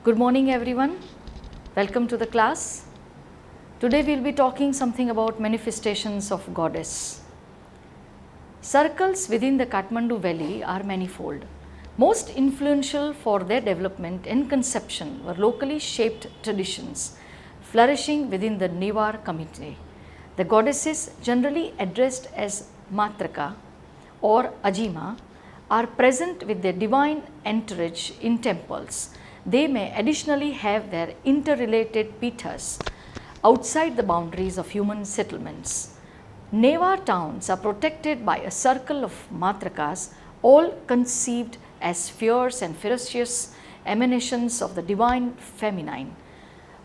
Good morning everyone. Welcome to the class. Today we will be talking something about manifestations of goddess. Circles within the Kathmandu Valley are manifold. Most influential for their development and conception were locally shaped traditions flourishing within the Newar community. The goddesses, generally addressed as Matraka or Ajima, are present with their divine entourage in temples. They may additionally have their interrelated pithas outside the boundaries of human settlements. Newar towns are protected by a circle of Matrakas, all conceived as fierce and ferocious emanations of the divine feminine.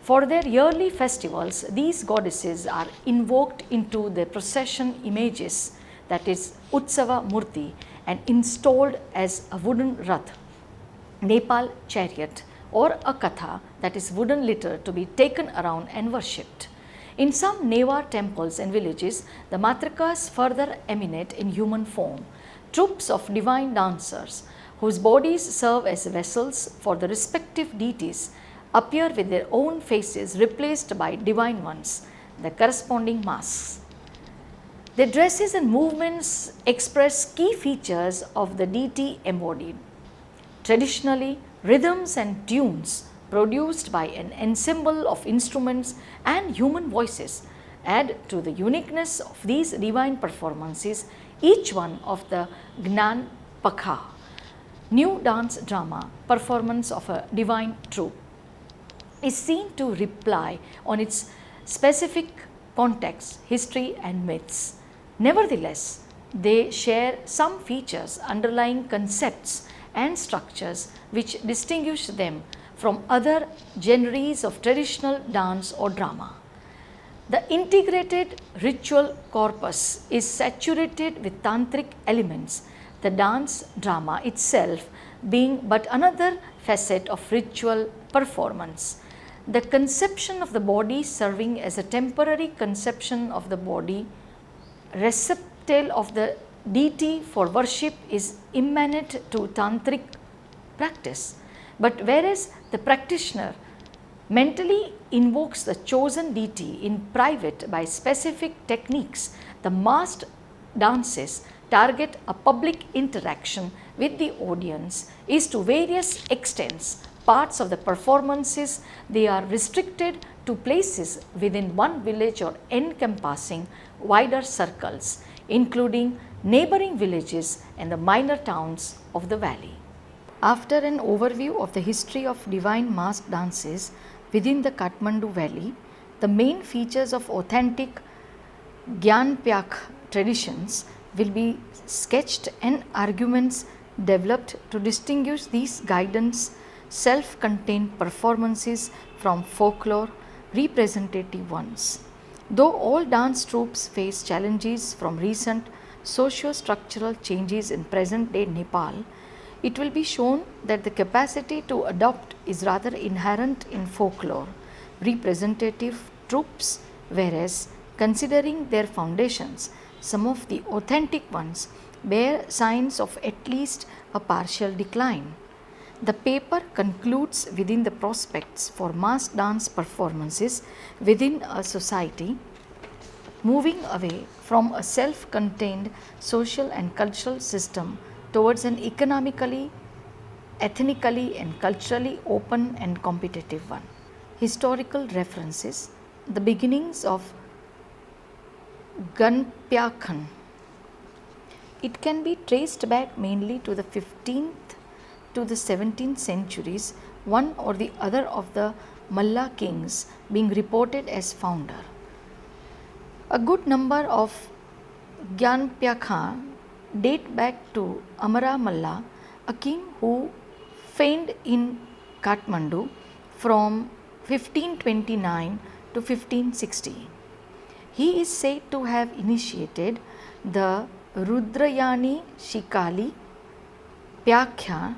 For their yearly festivals, these goddesses are invoked into the procession images, that is Utsava Murti, and installed as a wooden rath, Nepal chariot, or a katha, that is wooden litter, to be taken around and worshipped. In some Newar temples and villages, the Matrakas further emanate in human form. Troops of divine dancers, whose bodies serve as vessels for the respective deities, appear with their own faces replaced by divine ones, the corresponding masks. Their dresses and movements express key features of the deity embodied. Traditionally, rhythms and tunes produced by an ensemble of instruments and human voices add to the uniqueness of these divine performances, each one of the Gnan Pakha, new dance drama performance of a divine troupe, is seen to rely on its specific context, history and myths. Nevertheless, they share some features, underlying concepts and structures which distinguish them from other genres of traditional dance or drama. The integrated ritual corpus is saturated with tantric elements, the dance drama itself being but another facet of ritual performance. The conception of the body serving as a temporary conception of the body, receptacle of the deity for worship, is immanent to tantric practice. But whereas the practitioner mentally invokes the chosen deity in private by specific techniques, the masked dances target a public interaction with the audience is to various extents. Parts of the performances, they are restricted to places within one village or encompassing wider circles, including neighboring villages and the minor towns of the valley. After an overview of the history of divine masked dances within the Kathmandu Valley, the main features of authentic Gyanpyak traditions will be sketched and arguments developed to distinguish these guidance self-contained performances from folklore representative ones. Though all dance troupes face challenges from recent socio-structural changes in present-day Nepal, it will be shown that the capacity to adopt is rather inherent in folklore representative troupes, whereas considering their foundations, some of the authentic ones bear signs of at least a partial decline. The paper concludes within the prospects for mass dance performances within a society, moving away from a self-contained social and cultural system towards an economically, ethnically and culturally open and competitive one. Historical references: the beginnings of Ganpyakhan. It can be traced back mainly to the 15th to the 17th centuries, one or the other of the Malla kings being reported as founder. A good number of Gyanpyakha date back to Amara Malla, a king who reigned in Kathmandu from 1529 to 1560. He is said to have initiated the Rudrayani Shikali Pyakhya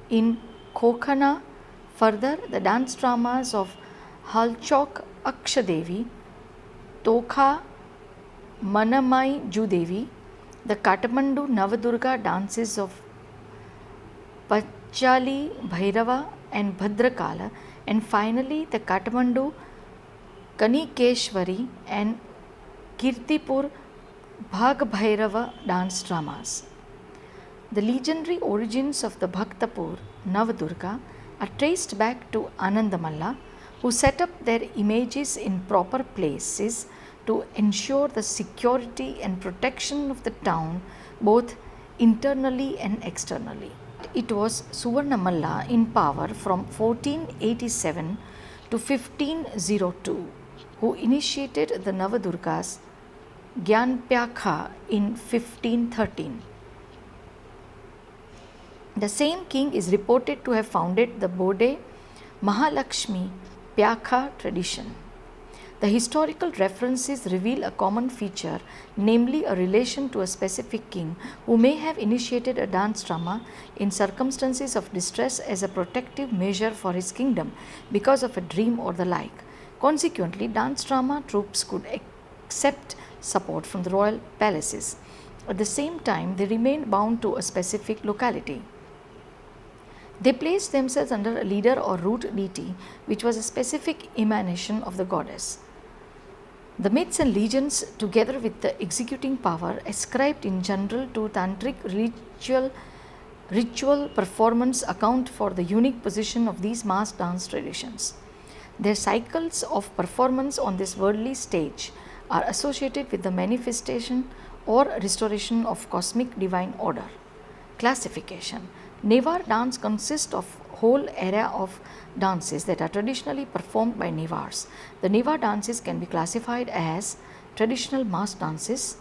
in Kokhana. Further, the dance dramas of Halchok Akshadevi, Tokha Manamai Judevi, the Kathmandu Navadurga dances of Pachali Bhairava and Bhadrakala and finally the Kathmandu Kanikeshwari and Kirtipur Bhagbhairava dance dramas. The legendary origins of the Bhaktapur Navadurga are traced back to Anandamalla, who set up their images in proper places to ensure the security and protection of the town both internally and externally. It was Suvarnamalla in power from 1487 to 1502 who initiated the Navadurgas Gyanpyakha in 1513. The same king is reported to have founded the Bode Mahalakshmi Pyakha tradition. The historical references reveal a common feature, namely a relation to a specific king who may have initiated a dance drama in circumstances of distress as a protective measure for his kingdom because of a dream or the like. Consequently, dance drama troops could accept support from the royal palaces. At the same time, they remained bound to a specific locality. They placed themselves under a leader or root deity, which was a specific emanation of the goddess. The myths and legends, together with the executing power ascribed in general to tantric ritual performance, account for the unique position of these mass dance traditions. Their cycles of performance on this worldly stage are associated with the manifestation or restoration of cosmic divine order. Classification. Newar dance consists of whole area of dances that are traditionally performed by Newars. The Newar dances can be classified as traditional mass dances.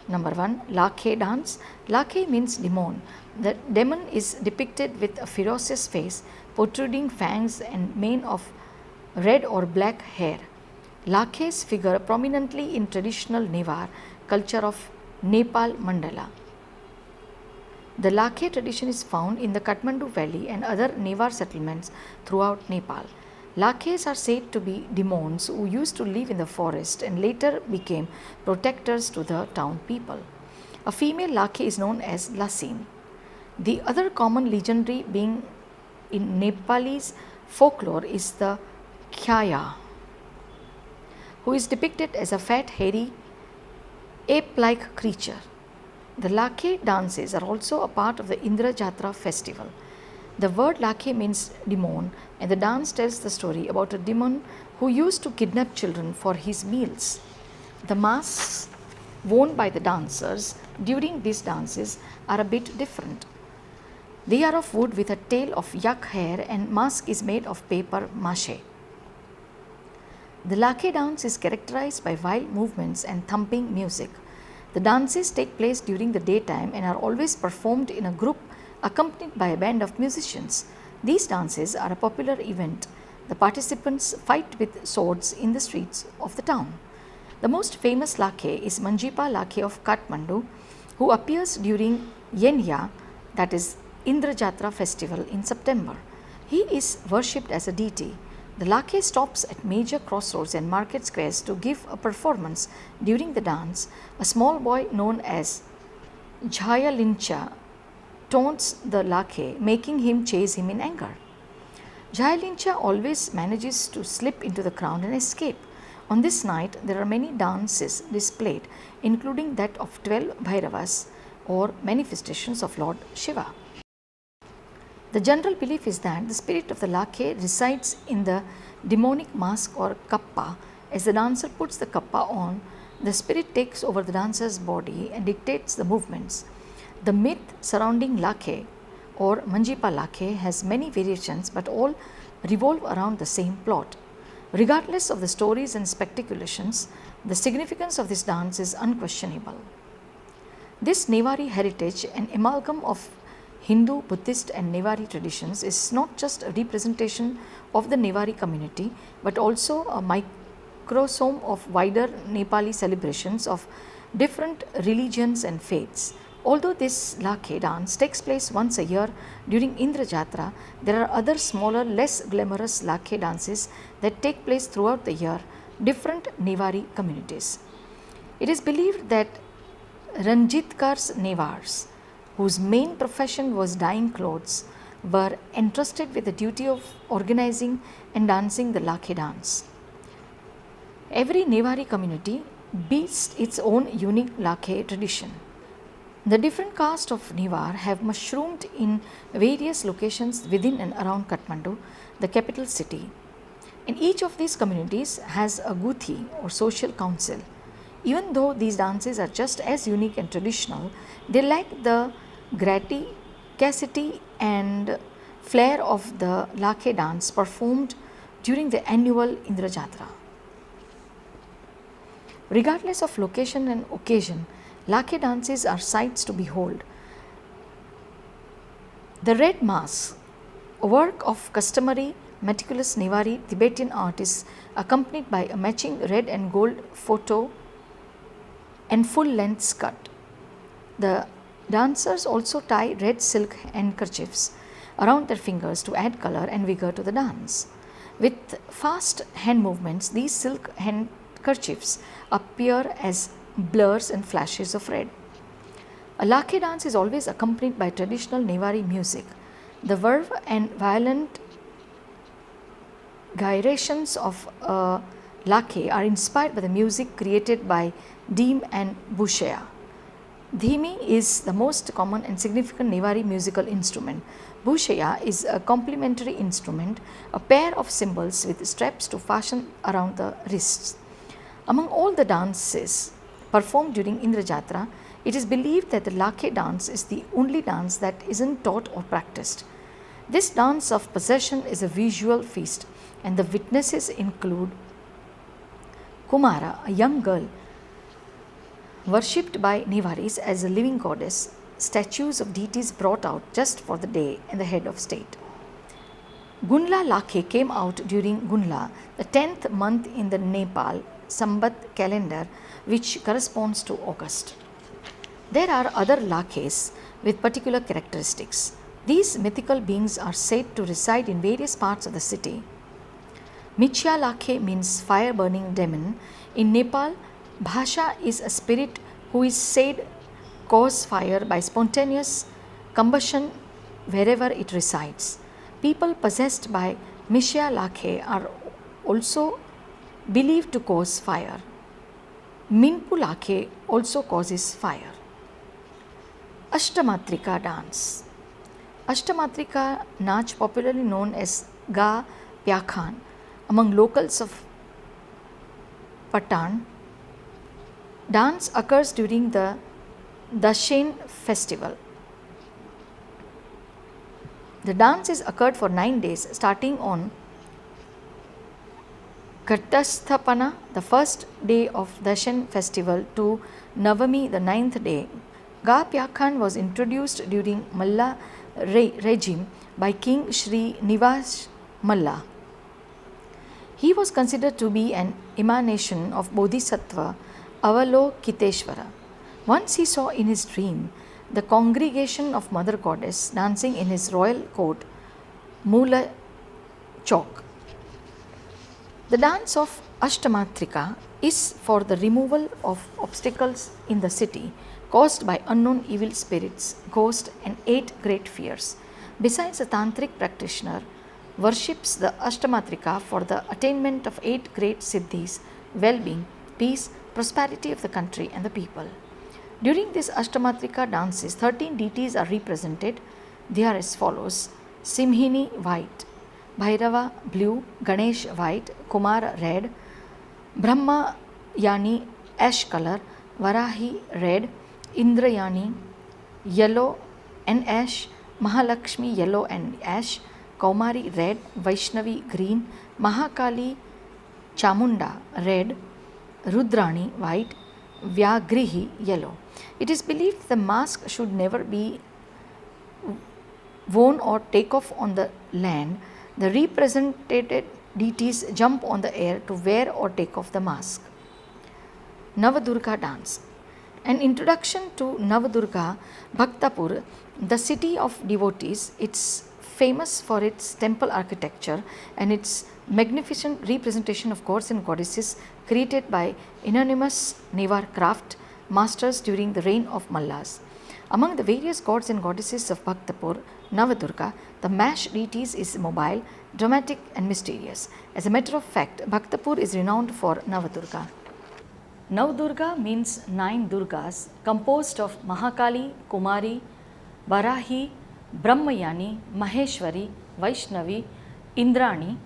Number 1, Lakhe dance. Lakhe means demon. The demon is depicted with a ferocious face, protruding fangs and mane of red or black hair. Lakhes figure prominently in traditional Newar culture of Nepal Mandala. The Lakhe tradition is found in the Kathmandu Valley and other Newar settlements throughout Nepal. Lakhes are said to be demons who used to live in the forest and later became protectors to the town people. A female Lakhe is known as Lasin. The other common legendary being in Nepalese folklore is the Khyaya, who is depicted as a fat, hairy, ape-like creature. The Lakhe dances are also a part of the Indra Jatra festival. The word Lakhe means demon, and the dance tells the story about a demon who used to kidnap children for his meals. The masks worn by the dancers during these dances are a bit different. They are of wood with a tail of yak hair, and mask is made of paper mache. The Lakhe dance is characterized by wild movements and thumping music. The dances take place during the daytime and are always performed in a group accompanied by a band of musicians. These dances are a popular event. The participants fight with swords in the streets of the town. The most famous Lakhe is Manjipa Lakhe of Kathmandu, who appears during Yenya, that is Indra Jatra festival in September. He is worshipped as a deity. The Lakhe stops at major crossroads and market squares to give a performance. During the dance, a small boy known as Jhayalincha taunts the Lakhe, making him chase him in anger. Jhayalincha always manages to slip into the crowd and escape. On this night, there are many dances displayed, including that of 12 Bhairavas or manifestations of Lord Shiva. The general belief is that the spirit of the Lakhe resides in the demonic mask or kappa. As the dancer puts the kappa on, the spirit takes over the dancer's body and dictates the movements. The myth surrounding Lakhe or Manjipa Lakhe has many variations, but all revolve around the same plot. Regardless of the stories and speculations, the significance of this dance is unquestionable. This Newari heritage, an amalgam of Hindu, Buddhist and Newari traditions, is not just a representation of the Newari community, but also a microsome of wider Nepali celebrations of different religions and faiths. Although this Lakhe dance takes place once a year during Indra Jatra, there are other smaller, less glamorous Lakhe dances that take place throughout the year, different Newari communities. It is believed that Ranjitkars Newars, whose main profession was dyeing clothes, were entrusted with the duty of organizing and dancing the Lakhe dance. Every Newari community boasts its own unique Lakhe tradition. The different castes of Newar have mushroomed in various locations within and around Kathmandu, the capital city. And each of these communities has a Guthi or social council. Even though these dances are just as unique and traditional, they lack the graticity and flair of the Lakhe dance performed during the annual Indra Jatra. Regardless of location and occasion, Lakhe dances are sights to behold. The red mask, a work of customary meticulous Newari Tibetan art, is accompanied by a matching red and gold photo and full length skirt. The dancers also tie red silk handkerchiefs around their fingers to add color and vigor to the dance. With fast hand movements, these silk handkerchiefs appear as blurs and flashes of red. A Lakhe dance is always accompanied by traditional Newari music. The verve and violent gyrations of Lakhe are inspired by the music created by Deem and Bushaya. Dhimi is the most common and significant Newari musical instrument. Bushaya is a complementary instrument, a pair of cymbals with straps to fasten around the wrists. Among all the dances performed during Indra Jatra, it is believed that the Lakhe dance is the only dance that isn't taught or practiced. This dance of possession is a visual feast, and the witnesses include Kumara, a young girl worshipped by Newaris as a living goddess, statues of deities brought out just for the day, and the head of state. Gunla Lakhe came out during Gunla, the 10th month in the Nepal Sambat calendar, which corresponds to August. There are other Lakhes with particular characteristics. These mythical beings are said to reside in various parts of the city. Michya Lakhe means fire burning demon. In Nepal, Bhasha is a spirit who is said cause fire by spontaneous combustion wherever it resides. People possessed by Michya Lakhe are also believed to cause fire. Minpu Lakhe also causes fire. Ashtamatrika dance. Ashtamatrika Nach, popularly known as Ga Pyakhan among locals of Patan, dance occurs during the Dashain festival. The dance is occurred for 9 days, starting on Ghatasthapana, the first day of Dashain festival, to Navami, the 9th day. Ga Pyakhan was introduced during Malla regime by King Sri Nivas Malla. He was considered to be an emanation of Bodhisattva Avalokiteshvara. Once he saw in his dream the congregation of Mother Goddess dancing in his royal court, Mula Chowk. The dance of Ashtamatrika is for the removal of obstacles in the city caused by unknown evil spirits, ghosts, and 8 great fears. Besides, a tantric practitioner worships the Ashtamatrika for the attainment of 8 great siddhis, well-being, peace, prosperity of the country and the people. During this Ashtamatrika dances, 13 deities are represented. They are as follows: Simhini white, Bhairava blue, Ganesh white, Kumara red, Brahma Yani ash color, Varahi red, Indrayani yellow and ash, Mahalakshmi yellow and ash, Kaumari red, Vaishnavi green, Mahakali Chamunda red, Rudrani white, Vyagrihi yellow. It is believed the mask should never be worn or take off on the land. The represented deities jump on the air to wear or take off the mask. Navadurga dance. An introduction to Navadurga, Bhaktapur, the city of devotees. It's famous for its temple architecture and its magnificent representation of gods and goddesses created by anonymous Newar craft masters during the reign of Mallas. Among the various gods and goddesses of Bhaktapur, Navadurga, the mash deities is mobile, dramatic and mysterious. As a matter of fact, Bhaktapur is renowned for Navadurga. Navadurga means 9 Durgas composed of Mahakali, Kumari, Varahi, Brahmayani, Maheshwari, Vaishnavi, Indrani,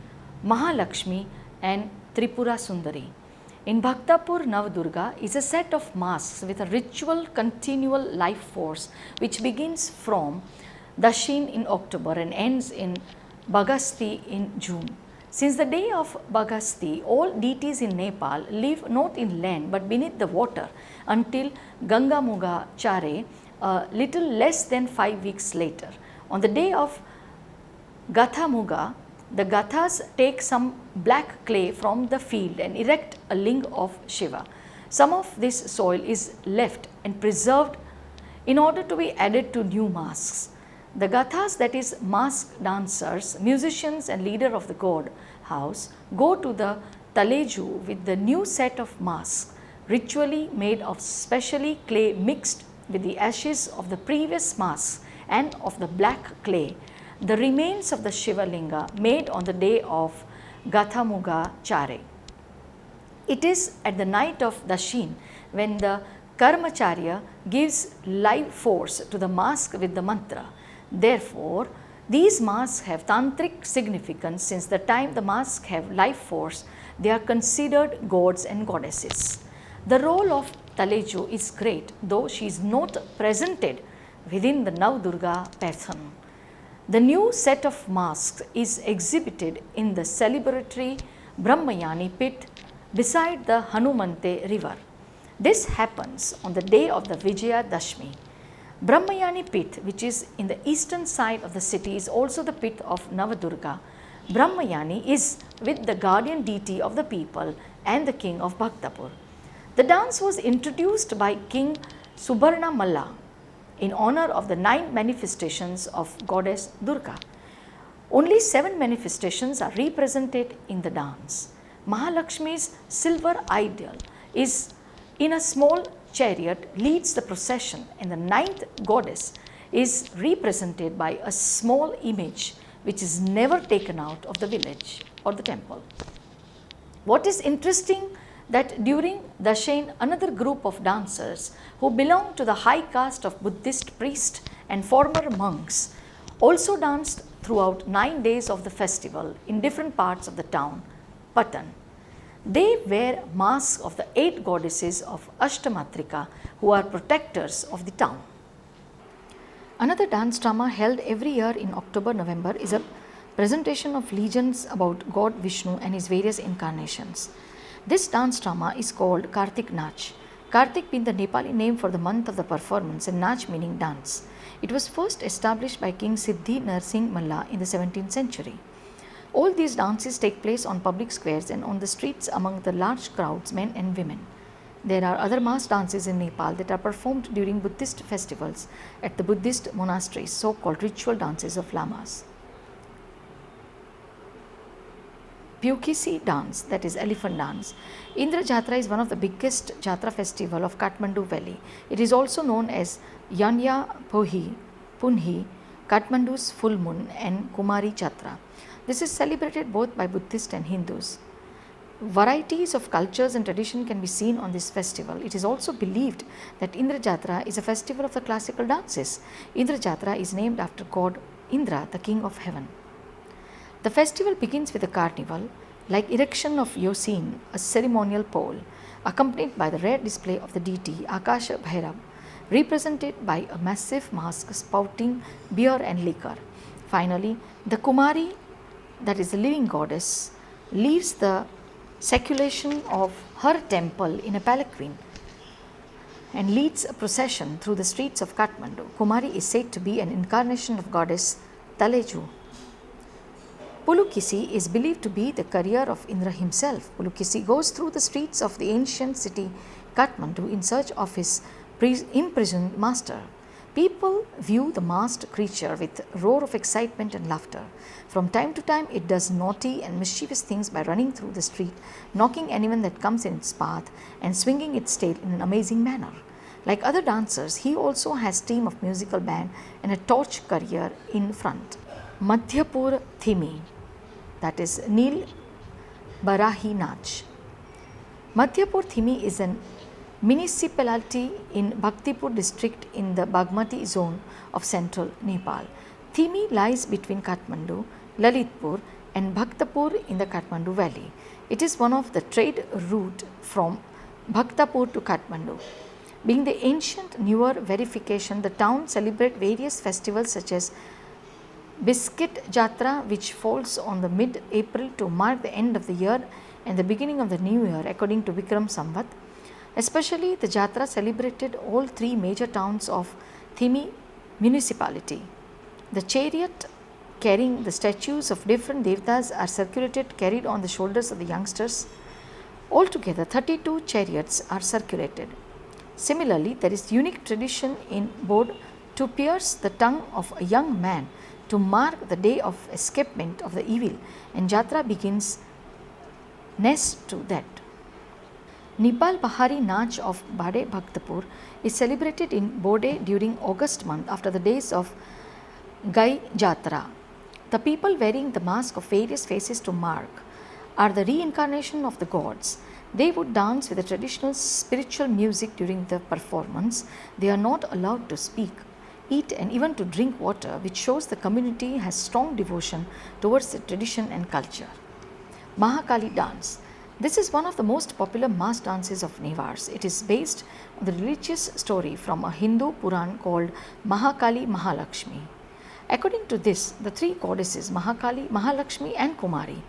Mahalakshmi and Tripura Sundari. In Bhaktapur, Navadurga is a set of masks with a ritual continual life force which begins from Dashin in October and ends in Bagasti in June. Since the day of Bagasti, all deities in Nepal live not in land but beneath the water until Gangamuga Chare, a little less than 5 weeks later. On the day of Gathamuga, the Gathas take some black clay from the field and erect a ling of Shiva. Some of this soil is left and preserved in order to be added to new masks. The Gathas, that is mask dancers, musicians and leader of the god house, go to the Taleju with the new set of masks, ritually made of specially clay mixed with the ashes of the previous masks and of the black clay, the remains of the Shiva Linga made on the day of Gathamuga Chare. It is at the night of Dashin when the Karmacharya gives life force to the mask with the mantra. Therefore, these masks have tantric significance. Since the time the masks have life force, they are considered gods and goddesses. The role of Taleju is great, though she is not presented within the Navadurga pattern. The new set of masks is exhibited in the celebratory Brahmayani pit beside the Hanumante river. This happens on the day of the Vijaya Dashmi. Brahmayani pit, which is in the eastern side of the city, is also the pit of Navadurga. Brahmayani is with the guardian deity of the people and the king of Bhaktapur. The dance was introduced by King Subarna Malla in honor of the 9 manifestations of goddess Durga. Only 7 manifestations are represented in the dance. Mahalakshmi's silver idol is in a small chariot leads the procession, and the 9th goddess is represented by a small image which is never taken out of the village or the temple. What is interesting that during Dashain, another group of dancers who belong to the high caste of Buddhist priests and former monks also danced throughout 9 days of the festival in different parts of the town, Patan. They wear masks of the 8 goddesses of Ashtamatrika who are protectors of the town. Another dance drama held every year in October-November is a presentation of legends about God Vishnu and his various incarnations. This dance drama is called Kartik Nach. Kartik being the Nepali name for the month of the performance and Nach meaning dance. It was first established by King Siddhi Narsingh Malla in the 17th century. All these dances take place on public squares and on the streets among the large crowds, men and women. There are other mass dances in Nepal that are performed during Buddhist festivals at the Buddhist monasteries, so-called ritual dances of lamas. Pyukisi dance, that is elephant dance. Indra Jatra is one of the biggest Jatra festival of Kathmandu Valley. It is also known as Yanya Punhi, Kathmandu's full moon, and Kumari Jatra. This is celebrated both by Buddhists and Hindus. Varieties of cultures and tradition can be seen on this festival. It is also believed that Indra Jatra is a festival of the classical dances. Indra Jatra is named after god Indra, the king of heaven. The festival begins with a carnival, like erection of Yosin, a ceremonial pole, accompanied by the rare display of the deity Akasha Bhairav, represented by a massive mask spouting beer and liquor. Finally, the Kumari, that is the living goddess, leaves the seculation of her temple in a palanquin and leads a procession through the streets of Kathmandu. Kumari is said to be an incarnation of goddess Taleju. Pulukisi is believed to be the career of Indra himself. Pulukisi goes through the streets of the ancient city Kathmandu in search of his imprisoned master. People view the masked creature with a roar of excitement and laughter. From time to time, it does naughty and mischievous things by running through the street, knocking anyone that comes in its path, and swinging its tail in an amazing manner. Like other dancers, he also has team of musical band and a torch career in front. Madhyapur Thimi, that is Nil Barahi Nach. Madhyapur Thimi is a municipality in Bhaktipur district in the Bagmati zone of central Nepal. Thimi lies between Kathmandu, Lalitpur and Bhaktapur in the Kathmandu valley. It is one of the trade route from Bhaktapur to Kathmandu. Being the ancient newer verification, the town celebrate various festivals such as Biscuit Jatra, which falls on the mid-April to mark the end of the year and the beginning of the new year according to Vikram Samvat. Especially the Jatra celebrated all three major towns of Thimi municipality. The chariot carrying the statues of different devtas are circulated, carried on the shoulders of the youngsters. Altogether 32 chariots are circulated. Similarly, there is unique tradition in Bod to pierce the tongue of a young man to mark the day of escapement of the evil, and Jatra begins next to that. Nepal Bahari Nach of Bade Bhaktapur is celebrated in Bode during August month after the days of Gai Jatra. The people wearing the mask of various faces to mark are the reincarnation of the gods. They would dance with the traditional spiritual music during the performance. They are not allowed to speak, eat and even to drink water, which shows the community has strong devotion towards the tradition and culture. Mahakali dance. This is one of the most popular mass dances of Nevars. It is based on the religious story from a Hindu Puran called Mahakali Mahalakshmi. According to this, the three goddesses Mahakali, Mahalakshmi and Kumari,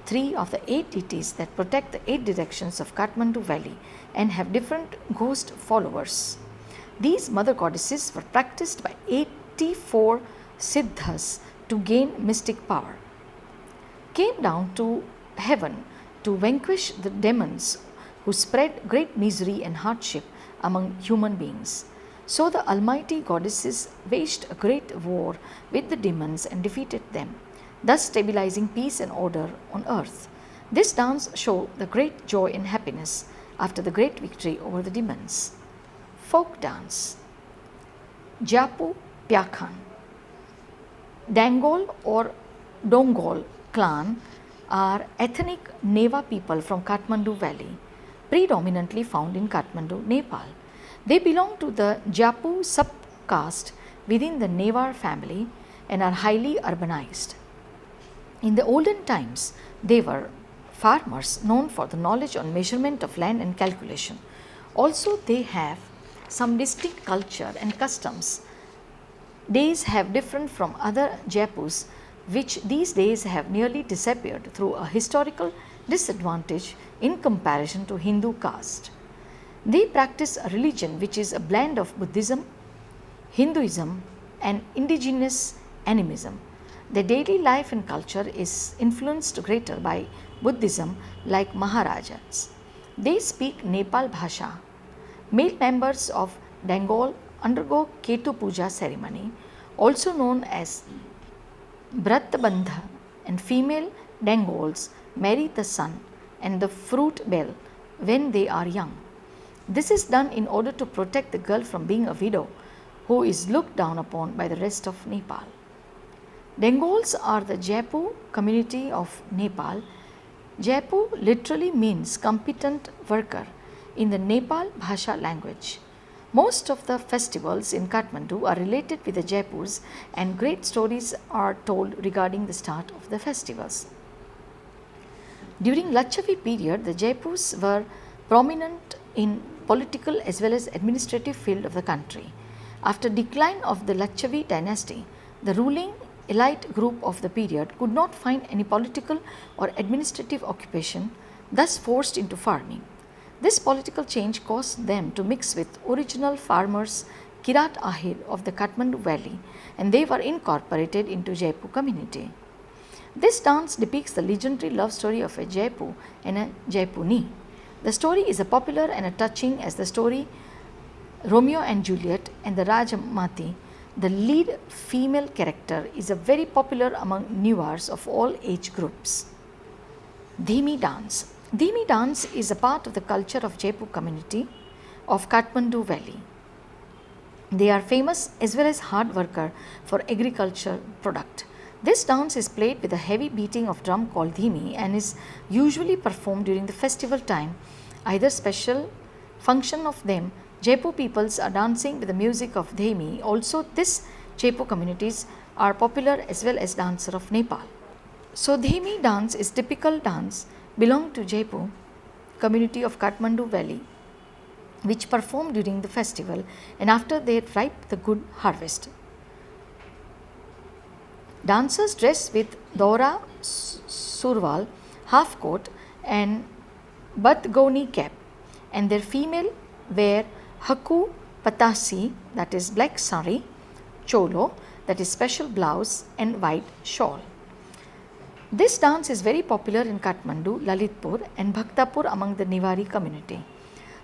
three of the 8 deities that protect the 8 directions of Kathmandu valley and have different ghost followers. These mother goddesses were practiced by 84 siddhas to gain mystic power. Came down to heaven to vanquish the demons who spread great misery and hardship among human beings. So the almighty goddesses waged a great war with the demons and defeated them, thus stabilizing peace and order on earth. This dance showed the great joy and happiness after the great victory over the demons. Folk dance. Japu Pyakhan. Dangol or Dongol clan are ethnic Neva people from Kathmandu valley, predominantly found in Kathmandu, Nepal. They belong to the Japu subcaste within the Newar family and are highly urbanized. In the olden times, they were farmers known for the knowledge on measurement of land and calculation. Also, they have some distinct culture and customs. Days have different from other Japus, which these days have nearly disappeared through a historical disadvantage in comparison to Hindu caste. They practice a religion which is a blend of Buddhism, Hinduism and indigenous animism. Their daily life and culture is influenced greater by Buddhism like Maharajas. They speak Nepal Bhasha. Male members of Dangol undergo Ketu Puja ceremony, also known as Bratbandha, and female Dangols marry the sun and the fruit bell when they are young. This is done in order to protect the girl from being a widow who is looked down upon by the rest of Nepal. Dangols are the Japu community of Nepal. Japu literally means competent worker in the Nepal Bhasha language. Most of the festivals in Kathmandu are related with the Jaipurs and great stories are told regarding the start of the festivals. During Latchavi period, the Jaipurs were prominent in political as well as administrative field of the country. After decline of the Latchavi dynasty, the ruling elite group of the period could not find any political or administrative occupation, thus forced into farming. This political change caused them to mix with original farmers Kirat Ahir of the Kathmandu valley, and they were incorporated into Jaipu community. This dance depicts the legendary love story of a Jaipu and a Jaipuni. The story is a popular and a touching as the story Romeo and Juliet and the Rajamati. The lead female character is a very popular among Newars of all age groups. Dhimi dance. Dhimi dance is a part of the culture of Jaipu community. of Kathmandu Valley. They are famous as well as hard worker for agriculture product. This dance is played with a heavy beating of drum called dhimi and is usually performed during the festival time, either special function of them. Jaipur peoples are dancing with the music of dhimi. Also, this Jaipur communities are popular as well as dancer of Nepal. So, dhimi dance is typical dance belong to Jaipur community of Kathmandu Valley, which perform during the festival and after they ripe the good harvest. Dancers dress with dora surwal, half coat and batgoni cap, and their female wear haku patasi, that is black sari, cholo, that is special blouse, and white shawl. This dance is very popular in Kathmandu, Lalitpur and Bhaktapur among the Newari community.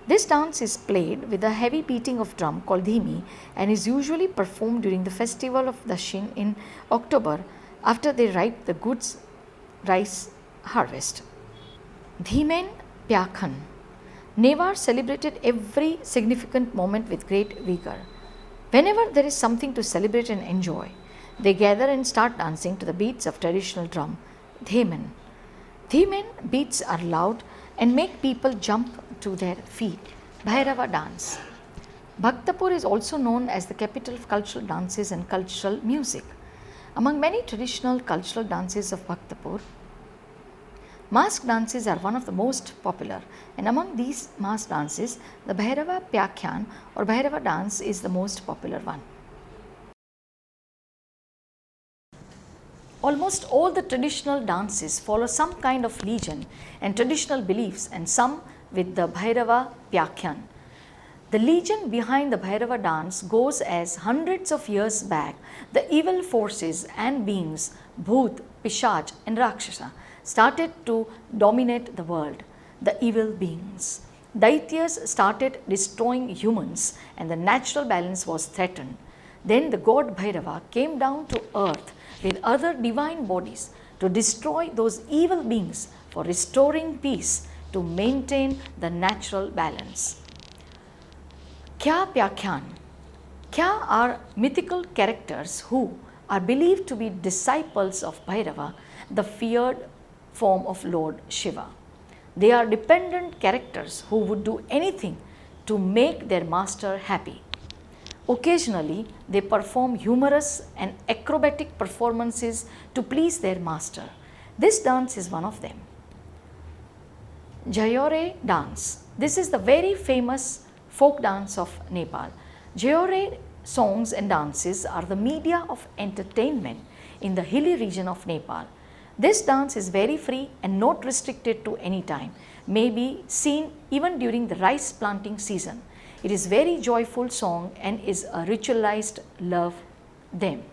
This dance is played with a heavy beating of drum called dhimi and is usually performed during the festival of Dashin in October after they ripe the goods rice harvest. Dhimen Pyakhan. Newar celebrated every significant moment with great vigor. Whenever there is something to celebrate and enjoy, they gather and start dancing to the beats of traditional drum, Dhemen. Dhemen beats are loud and make people jump to their feet. Bhairava dance. Bhaktapur is also known as the capital of cultural dances and cultural music. Among many traditional cultural dances of Bhaktapur, mask dances are one of the most popular, and among these mask dances, the Bhairava Pyakhyan or Bhairava dance is the most popular one. Almost all the traditional dances follow some kind of legend and traditional beliefs, and some with the Bhairava Pyakhyan. The legend behind the Bhairava dance goes as hundreds of years back, the evil forces and beings, Bhoot, Pishach and Rakshasa, started to dominate the world. The evil beings, Daityas, started destroying humans and the natural balance was threatened. Then the god Bhairava came down to earth with other divine bodies to destroy those evil beings for restoring peace to maintain the natural balance. Kya Pyakhyan. Kya are mythical characters who are believed to be disciples of Bhairava, the feared form of Lord Shiva. They are dependent characters who would do anything to make their master happy. Occasionally, they perform humorous and acrobatic performances to please their master. This dance is one of them. Jayore dance. This is the very famous folk dance of Nepal. Jayore songs and dances are the media of entertainment in the hilly region of Nepal. This dance is very free and not restricted to any time, may be seen even during the rice planting season. It is very joyful song and is a ritualized love them.